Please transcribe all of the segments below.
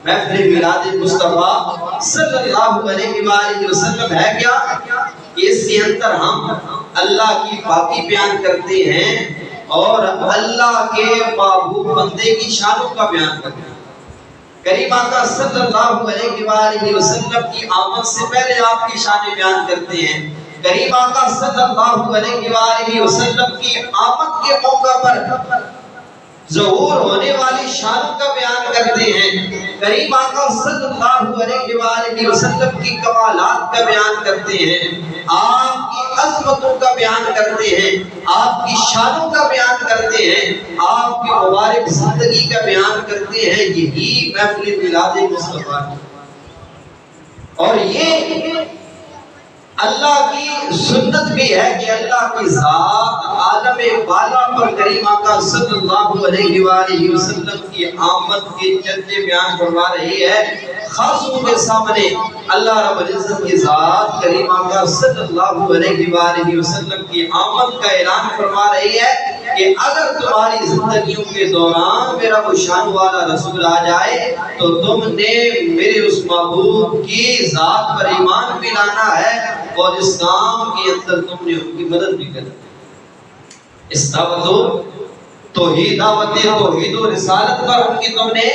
محفل میلاد مصطفیٰ صلی اللہ علیہ وآلہ وسلم ہے کیا کہ اس کے اندر ہم اللہ کی پاکی بیان کرتے ہیں اور اللہ کے محبوب بندے کی شانوں کا بیان کرتے ہیں۔ کریم آقا صلی اللہ علیہ وآلہ وسلم کی آمد سے پہلے آپ کی شانیں بیان کرتے ہیں۔ کریم آقا صلی اللہ علیہ وآلہ وسلم کی آمد کے موقع پر ظہور ہونے والی شانوں کا بیان کرتے ہیں۔ کریم آقا صلی اللہ علیہ وآلہ وسلم کی کمالات کا بیان کرتے ہیں، آپ کی عظمتوں کا بیان کرتے ہیں، آپ کی شانوں کا بیان کرتے ہیں، آپ کی مبارک زندگی کا بیان کرتے ہیں۔ یہی محفل میلاد مصطفیٰ ہے اور یہ اللہ کی سنت بھی ہے کہ اللہ کی ذات عالم بالا پر کریم آقا صلی اللہ علیہ وآلہ وسلم کی آمد کے چرچے بیان کروا رہی ہے۔ خاصوں کے سامنے اللہ رب العزت کی ذات کریم آقا صلی اللہ علیہ وآلہ وسلم کی آمد کا اعلان فرما رہی ہے کہ اگر تمہاری زندگیوں کے دوران میرا وہ شان والا رسول آ جائے تو تم نے میرے اس محبوب کی ذات پر ایمان بھی لانا ہے اور اس کام کے اندر تم نے ان کی مدد بھی کرنی ہے۔ اس دعوت و رسالت پر ان کی تم نے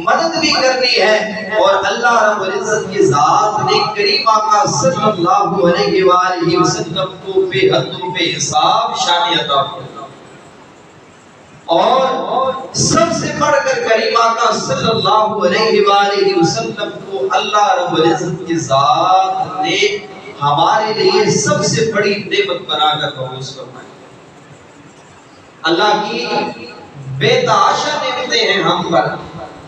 مدد بھی کرنی ہے اور اللہ رب العزت کی ذات نے کریم آقا صلی اللہ علیہ وآلہ وسلم کو بے حد و بے حساب شان عطا فرمائی۔ اور سب سے بڑھ کر کریم آقا صلی اللہ علیہ وآلہ وسلم کو اللہ رب العزت کی ذات نے ہمارے لیے سب سے بڑی نعمت بنا کر مبعوث فرمائی۔ اللہ کی بے تحاشا نعمتیں ہیں ہم پر،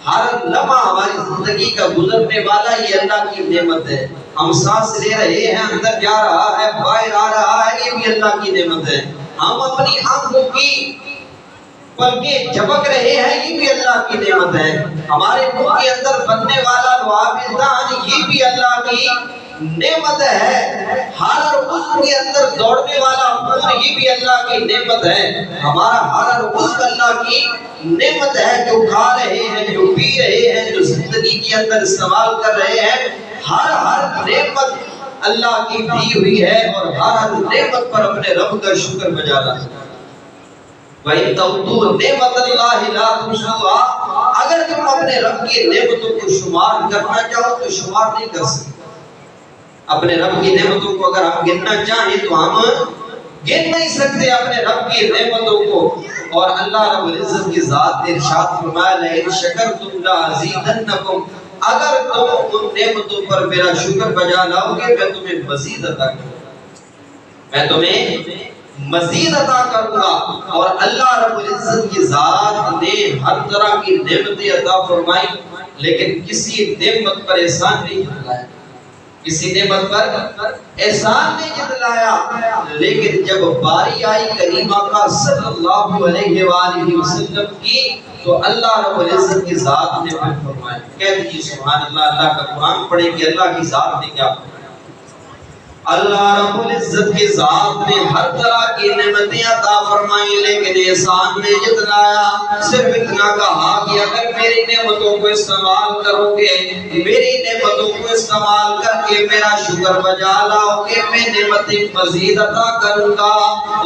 ہر لمحہ ہماری زندگی کا گزرنے والا یہ اللہ کی نعمت ہے۔ ہم سانس لے رہے ہیں، اندر جا رہا ہے، باہر آ رہا ہے، یہ بھی اللہ کی نعمت ہے۔ ہم اپنی آنکھوں کی پلکیں جھپک رہے ہیں، یہ بھی اللہ کی نعمت ہے۔ ہمارے منہ کے اندر بننے والا لعاب دہن، یہ بھی اللہ کی نعمت ہے۔ ہر عضو کے اندر دوڑنے والا خون، یہ بھی اللہ کی نعمت ہے۔ ہمارا ہر عضو اللہ کی نعمت ہے، جو کھا رہے ہیں، جو پی رہے ہیں، جو زندگی کے اندر استعمال کر رہے ہیں، ہر نعمت اللہ کی دی ہوئی ہے اور ہر نعمت پر اپنے رب کا شکر بجا رہا ہے۔ وَإِن تَعُدُّوا نِعْمَتَ اللَّهِ لَا تُحْصُوهَا، اگر تم اپنے رب کی نعمتوں کو شمار کرنا چاہو تو شمار نہیں کر سکتے۔ اپنے رب کی نعمتوں کو اگر ہم گننا چاہیں تو ہم گن نہیں سکتے اپنے رب کی نعمتوں کو۔ اور اللہ رب العزت کی ذات نے ارشاد فرمایا لَئِن شَكَرْتُمْ لَأَزِيدَنَّكُمْ، اگر تم ان نعمتوں پر میرا شکر بجا لاؤ گے میں تمہیں مزید عطا کروں گا، میں تمہیں مزید عطا کروں گا۔ اور اللہ رب العزت کی ذات نے ہر طرح کی نعمتیں عطا فرمائی، لیکن کسی نعمت پر احسان نہیں جتلایا، کسی نعمت پر احسان نہیں جتلایا۔ لیکن جب باری آئی کریم آقا صلی اللہ علیہ وآلہ وسلم کی تو اللہ رب العزت کی ذات نے پھر فرمایا، کہہ دیجیے سبحان اللہ۔ اللہ کا قرآن پڑھیں کہ اللہ کی ذات نے کیا فرمایا۔ اللہ رب العزت کی ذات نے ہر طرح کی نعمتیں عطا فرمائی، لیکن احسان نے جتلایا۔ صرف اتنا کہا کہ اگر میری نعمتوں کو استعمال کرو گے، میری نعمتوں کو استعمال کر کے میرا شکر بجا لاؤ گے، میں نعمتیں مزید عطا کروں گا۔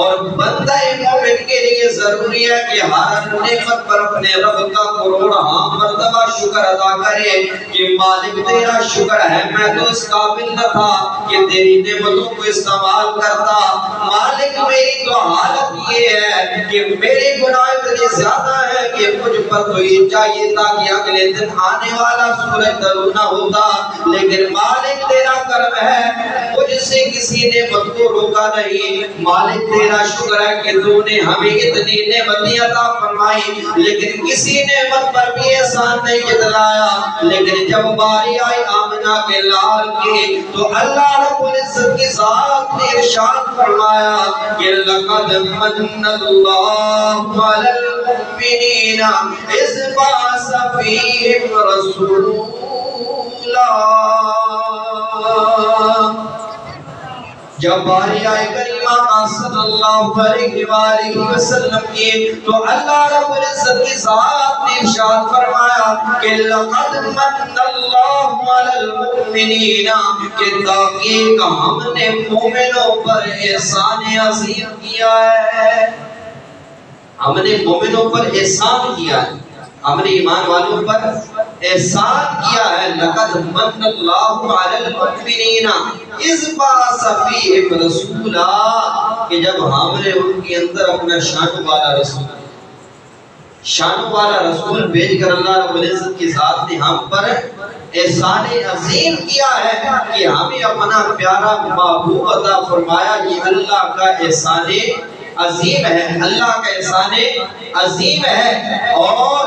اور بندہ مومن کے لیے ضروری ہے کہ ہر نعمت پر اپنے رب کا کروڑہا مرتبہ شکر ادا کرے کہ مالک تیرا شکر ہے، میں تو اس قابل نہ تھا کہ تیری نعمتوں کو استعمال کرتا۔ مالک میری تو حالت یہ ہے کہ میرے گناہ اتنے زیادہ ہے کہ مجھ پر تو یہ چاہیے تھا کہ اگلے دن آنے والا سورج طلوع نہ ہوتا، لیکن مالک تیرا کرم ہے، مجھ سے کسی نعمت کو روکا نہیں۔ مالک تیرا شکر ہے کہ تو نے ہمیں اتنی نعمتیں عطا فرمائی، لیکن کسی نعمت پر بھی احسان نہیں جتلایا۔ لیکن جب باری آئی آمنہ کے لال کی تو اللہ رب العزت کی ذات نے ارشاد فرمایا کہ لَقَدْ مَنَّ اللَّهُ عَلَى الْمُؤْمِنِينَ إِذْ بَعَثَ فِيهِمْ رَسُولًا۔ جب باری آئے کریم کریم آقا صلی اللہ علیہ وآلہ وسلم کی، تو اللہ رب العزت کی ذات نے ارشاد فرمایا کہ لقد من اللہ علی المؤمنین، کہ تحقیق ہم نے مومنوں پر احسان عظیم کیا ہے، ہم نے مومنوں پر احسان کیا ہے، ہم نے ایمان والوں پر احسان کیا ہے۔ لقد من اللہ علی المؤمنین اذ بعث فیہم رسولا، کہ جب ہم نے ان کے اندر اپنا شان والا رسول بھیج کر اللہ رب العزت کی ذات نے ہم پر احسان عظیم کیا ہے کہ ہمیں اپنا پیارا محبوب عطا فرمایا۔ یہ اللہ کا احسان عظیم ہے، اللہ کا احسان عظیم ہے۔ اور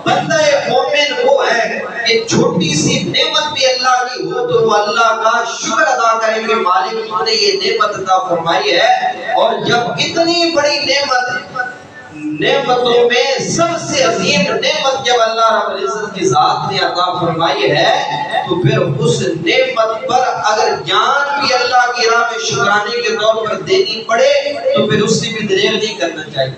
بندہ مومن وہ ہے کہ چھوٹی سی نعمت بھی اللہ کی ہو تو وہ اللہ کا شکر ادا کرے کہ مالک تو نے یہ نعمت عطا فرمائی ہے۔ اور جب اتنی بڑی نعمتوں میں سب سے عظیم نعمت جب اللہ رب العزت کی ذات نے عطا فرمائی ہے، تو پھر اس نعمت پر اگر جان بھی اللہ کی راہ میں شکرانے کے طور پر دینی پڑے تو پھر اس سے بھی دریغ نہیں کرنا چاہیے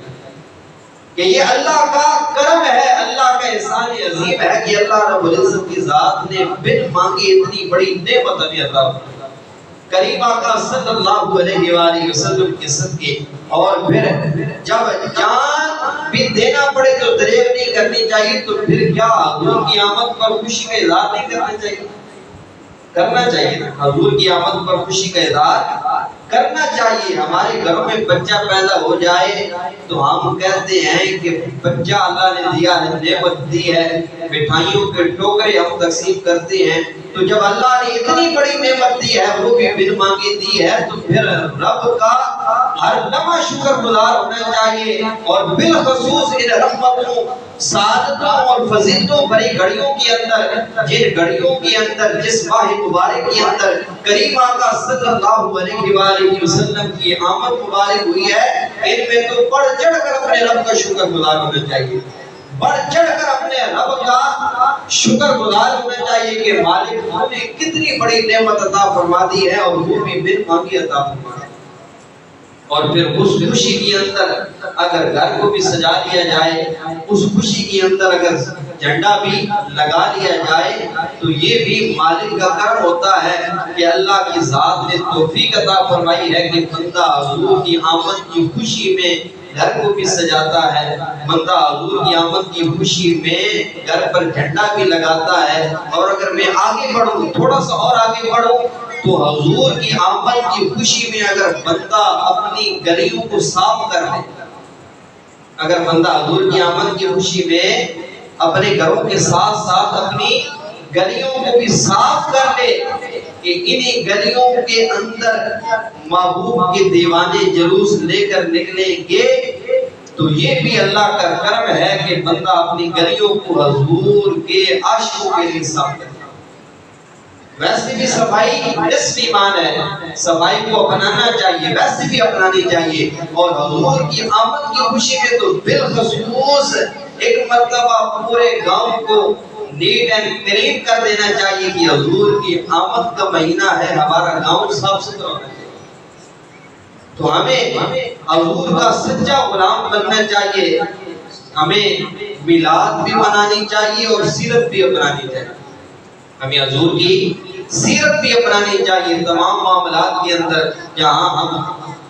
کہ یہ اللہ کا کرم ہے، اللہ کا احسان عظیم ہے کہ اللہ رب العزت کی ذات نے بن مانگے اتنی بڑی نعمت ہمیں عطا فرمائی۔ کریم آقا صلی اللہ علیہ وآلہ وسلم کے صدقے، اور پھر جب جان بھی دینا پڑے تو دریغ نہیں کرنی چاہیے، تو پھر کیا حضور کی آمد پر خوشی کا اظہار نہیں کرنا چاہیے نا، حضور کی آمد پر خوشی کا اظہار کرنا چاہیے۔ ہمارے گھروں میں بچہ پیدا ہو جائے تو ہم کہتے ہیں کہ بچہ اللہ نے دیا ہے، نعمت دی ہے، مٹھائیوں کے ٹوکرے ہم تقسیم کرتے ہیں۔ تو جب اللہ نے اتنی بڑی نعمت دی ہے، وہ بھی بن مانگی دی ہے، تو پھر رب کا ہر لمحہ شکر گزار ہونا چاہیے۔ اور بالخصوص ان رحمتوں، سعادتوں اور فضیلتوں بڑی گھڑیوں کے اندر، جن گھڑیوں کے اندر، جس ماہ مبارک کے اندر کریم آقا صلی اللہ علیہ وآلہ وسلم کی آمد مبارک ہوئی ہے، ان میں تو بڑھ چڑھ کر اپنے رب کا شکر گزار ہونا چاہیے، بڑھ چڑھ کر اپنے رب کا شکر گزار ہونا چاہیے کہ مالک تو نے کتنی بڑی نعمت عطا فرما دی ہے، اور وہ بھی بن مانگی عطا فرما دی۔ اور پھر اس خوشی کے اندر اگر گھر کو بھی سجا لیا جائے، اس خوشی کے اندر اگر جھنڈا بھی لگا لیا جائے، تو یہ بھی مالک کا کرم ہوتا ہے کہ اللہ کی ذات نے توفیق عطا فرمائی ہے کہ بندہ حضور کی آمد کی خوشی میں گھر کو بھی سجاتا ہے، بندہ حضور کی آمد کی خوشی میں گھر پر جھنڈا بھی لگاتا ہے۔ اور اگر میں آگے بڑھوں، تھوڑا سا اور آگے بڑھوں، تو حضور کی آمد کی خوشی میں اگر بندہ اپنی گلیوں کو صاف کر لے، اگر بندہ حضور کی آمد کی خوشی میں اپنے گھروں کے ساتھ ساتھ اپنی گلیوں کو بھی صاف کر لے کہ انہی گلیوں کے اندر محبوب کے دیوانے جلوس لے کر نکلیں گے، تو یہ بھی اللہ کا کرم ہے کہ بندہ اپنی گلیوں کو حضور کے عاشقوں کے لیے صاف کرے۔ ویسے بھی صفائی نصف ایمان ہے، صفائی کو اپنانا چاہیے، ویسے بھی اپنانی چاہیے۔ اور حضور کی آمد کی خوشی میں تو بالخصوص ایک مرتبہ پورے گاؤں کو نیٹ اینڈ کلین کر دینا چاہیے کہ حضور کی آمد کا مہینہ ہے، ہمارا گاؤں صاف ستھرا ہونا چاہیے۔ تو ہمیں حضور کا سچا غلام بننا چاہیے، ہمیں میلاد بھی منانی چاہیے اور سیرت بھی اپنانی چاہیے، ہمیں حضور کی سیرت بھی اپنانی چاہیے۔ تمام معاملات کے اندر جہاں ہم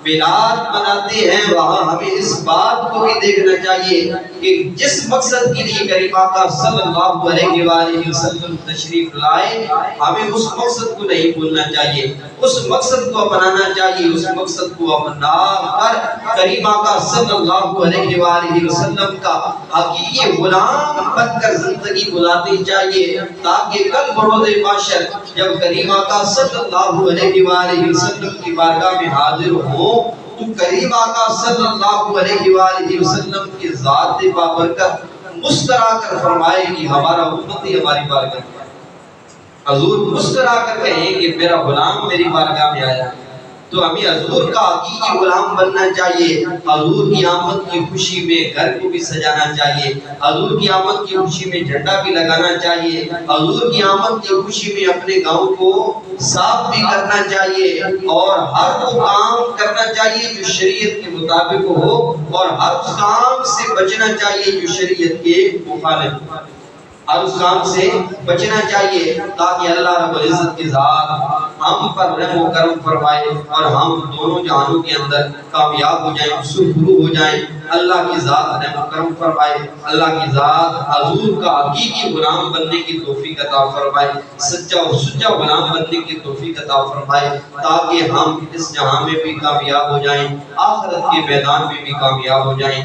میلاد مناتے ہیں وہاں ہمیں اس بات کو بھی دیکھنا چاہیے کہ جس مقصد کے لیے کریم آقا صلی اللہ علیہ وآلہ وسلم تشریف لائے، ہمیں اس مقصد کو نہیں بھولنا چاہیے، اس مقصد کو اپنانا چاہیے، اس مقصد کو اپنا کر کریم آقا صلی اللہ علیہ وآلہ وسلم کا حقیقی غلام بن کر زندگی گزارنی چاہیے، تاکہ کل بروز محشر جب کریم آقا صلی اللہ علیہ وآلہ وسلم کی بارگاہ میں حاضر ہو تو کریم آقا صلی اللہ علیہ وآلہ وسلم کی ذات بابرکت مسکرا کر فرمائے کہ ہمارا امتی ہماری بارگاہ میں آیا۔ حضور مسکرا کر کہیں کہ میرا غلام میری بارگاہ میں آیا، تو ہمیں حضور کا حقیقی غلام بننا چاہیے. حضور کی آمد کی خوشی میں گھر کو بھی سجانا چاہیے, حضور کی آمد کی خوشی میں جھنڈا بھی لگانا چاہیے, حضور کی آمد کی خوشی میں اپنے گاؤں کو صاف بھی کرنا چاہیے, اور ہر وہ کام کرنا چاہیے جو شریعت کے مطابق ہو, اور ہر اس کام سے بچنا چاہیے جو شریعت کے مخالف ہو. ہر اس کام سے بچنا چاہیے تاکہ اللہ رب العزت کی ذات ہم پر رحم و کرم فرمائے اور ہم دونوں جہانوں کے اندر کامیاب ہو جائیں, سرخرو ہو جائیں. اللہ کی ذات رحم و کرم فرمائے, اللہ کی ذات حضور کا حقیقی غلام بننے کی توفیق عطا فرمائے, سچا اور سچا غلام بننے کی توفیق عطا فرمائے, تاکہ ہم اس جہاں میں بھی کامیاب ہو جائیں, آخرت کے میدان میں بھی کامیاب ہو جائیں.